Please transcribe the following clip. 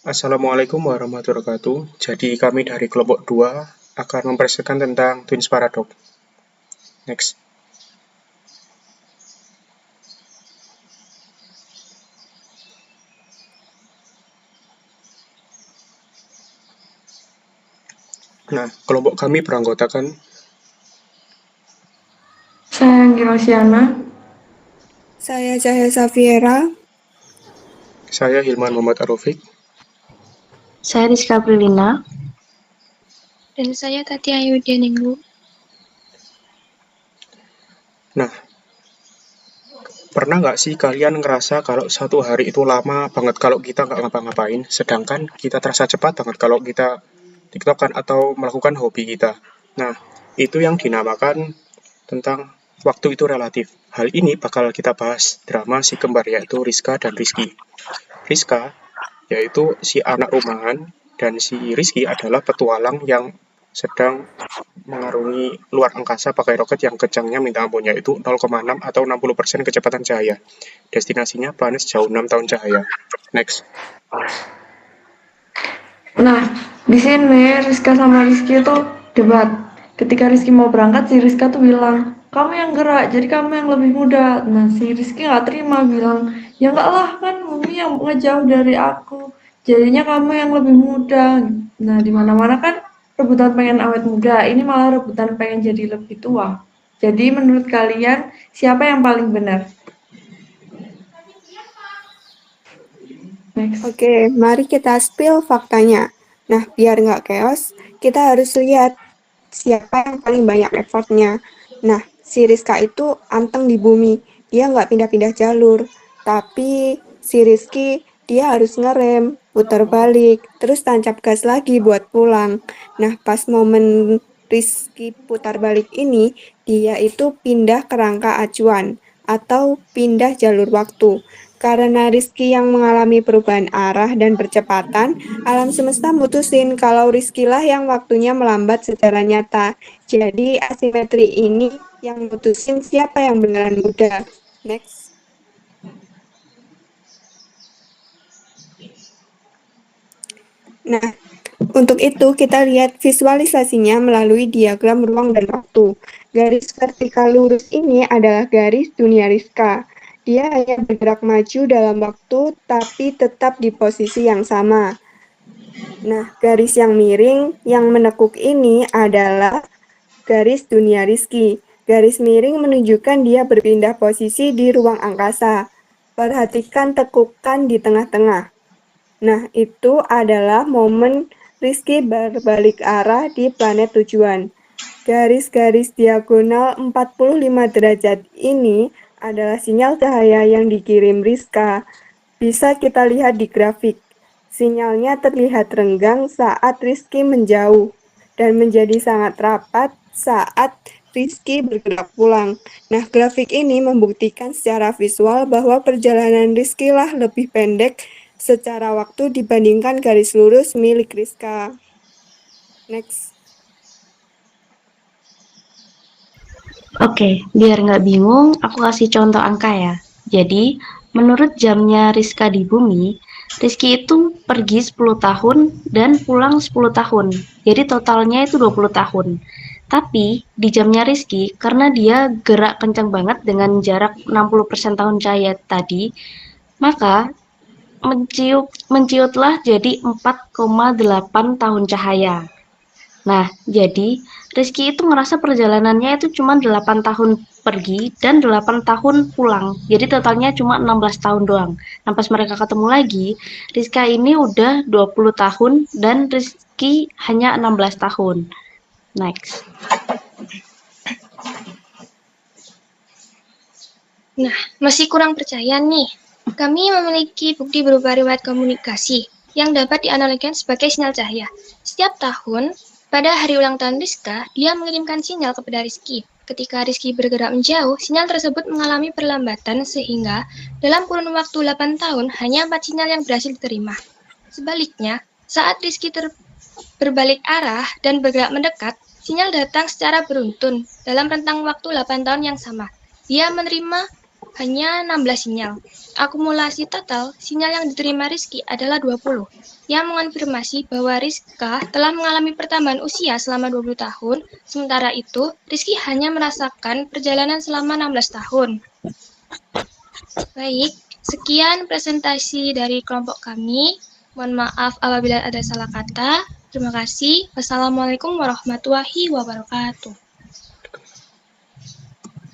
Assalamualaikum warahmatullahi wabarakatuh. Jadi kami dari kelompok 2 akan mempresentasikan tentang Twins Paradox. Next. Nah, kelompok kami beranggotakan Saya Anggi Rosiana. Saya Cahaya Safiera. saya Hilman Muhammad Arofik. Saya Rizka Prilina. Dan saya Tati Ayudyaningru. Nah, pernah nggak sih kalian ngerasa kalau satu hari itu lama banget kalau kita nggak ngapa-ngapain, sedangkan kita terasa cepat banget kalau kita tiktokan atau melakukan hobi kita. Nah, itu yang dinamakan tentang waktu itu relatif. Hal ini bakal kita bahas drama si kembar yaitu Rizka dan Rizky. Rizka yaitu si anak rumahan dan si Rizky adalah petualang yang sedang mengarungi luar angkasa pakai roket yang kencangnya minta ampun yaitu 0,6 atau 60% kecepatan cahaya. Destinasinya planet sejauh 6 tahun cahaya. Next. Nah, di sini Rizka sama Rizky itu debat. Ketika Rizky mau berangkat, si Rizka tuh bilang, kamu yang gerak, jadi kamu yang lebih muda. Nah, si Rizky nggak terima, bilang, ya enggak lah, kan Bumi yang ngejauh dari aku. Jadinya kamu yang lebih muda. Nah, di mana-mana kan rebutan pengen awet muda, ini malah rebutan pengen jadi lebih tua. Jadi menurut kalian, siapa yang paling benar? Next. Oke, mari kita spill faktanya. Nah, biar nggak chaos, kita harus lihat siapa yang paling banyak effortnya. Nah, si Rizka itu anteng di bumi. Dia nggak pindah-pindah jalur. Tapi si Rizky, dia harus ngerem, putar balik, terus tancap gas lagi buat pulang. Nah, pas momen Rizky putar balik ini, dia itu pindah ke rangka acuan atau pindah jalur waktu. Karena Rizky yang mengalami perubahan arah dan percepatan, alam semesta mutusin kalau Rizky lah yang waktunya melambat secara nyata. Jadi asimetri ini yang mutusin siapa yang beneran muda. Next. Nah, untuk itu kita lihat visualisasinya melalui diagram ruang dan waktu. Garis vertikal lurus ini adalah garis dunia Rizka. Dia hanya bergerak maju dalam waktu tapi tetap di posisi yang sama. Nah, garis yang miring yang menekuk ini adalah garis dunia Rizky. Garis miring menunjukkan dia berpindah posisi di ruang angkasa. Perhatikan tekukan di tengah-tengah. Nah, itu adalah momen Rizky berbalik arah di planet tujuan. Garis-garis diagonal 45 derajat ini adalah sinyal cahaya yang dikirim Rizka. Bisa kita lihat di grafik. Sinyalnya terlihat renggang saat Rizky menjauh dan menjadi sangat rapat saat Rizky bergerak pulang. Nah, grafik ini membuktikan secara visual bahwa perjalanan Rizky lah lebih pendek secara waktu dibandingkan garis lurus milik Rizka. Next. Oke, biar nggak bingung, aku kasih contoh angka ya. Jadi, menurut jamnya Rizka di bumi, Rizky itu pergi 10 tahun dan pulang 10 tahun. Jadi totalnya itu 20 tahun. Tapi di jamnya Rizky, karena dia gerak kencang banget dengan jarak 60% tahun cahaya tadi, maka menciutlah jadi 4,8 tahun cahaya. Nah, jadi Rizky itu ngerasa perjalanannya itu cuma 8 tahun pergi dan 8 tahun pulang. Jadi totalnya cuma 16 tahun doang. Nah, pas mereka ketemu lagi, Rizka ini udah 20 tahun dan Rizky hanya 16 tahun. Next. Nah, masih kurang percaya nih. Kami memiliki bukti berupa riwayat komunikasi yang dapat dianalogikan sebagai sinyal cahaya. Setiap tahun, pada hari ulang tahun Rizka, dia mengirimkan sinyal kepada Rizky. Ketika Rizky bergerak menjauh, sinyal tersebut mengalami perlambatan sehingga dalam kurun waktu 8 tahun hanya 4 sinyal yang berhasil diterima. Sebaliknya, saat Rizky berbalik arah dan bergerak mendekat, sinyal datang secara beruntun dalam rentang waktu 8 tahun yang sama. Dia menerima hanya 16 sinyal. Akumulasi total sinyal yang diterima Rizky adalah 20, yang mengonfirmasi bahwa Rizka telah mengalami pertambahan usia selama 20 tahun, sementara itu Rizky hanya merasakan perjalanan selama 16 tahun. Baik, sekian presentasi dari kelompok kami. Mohon maaf apabila ada salah kata. Terima kasih. Wassalamualaikum warahmatullahi wabarakatuh.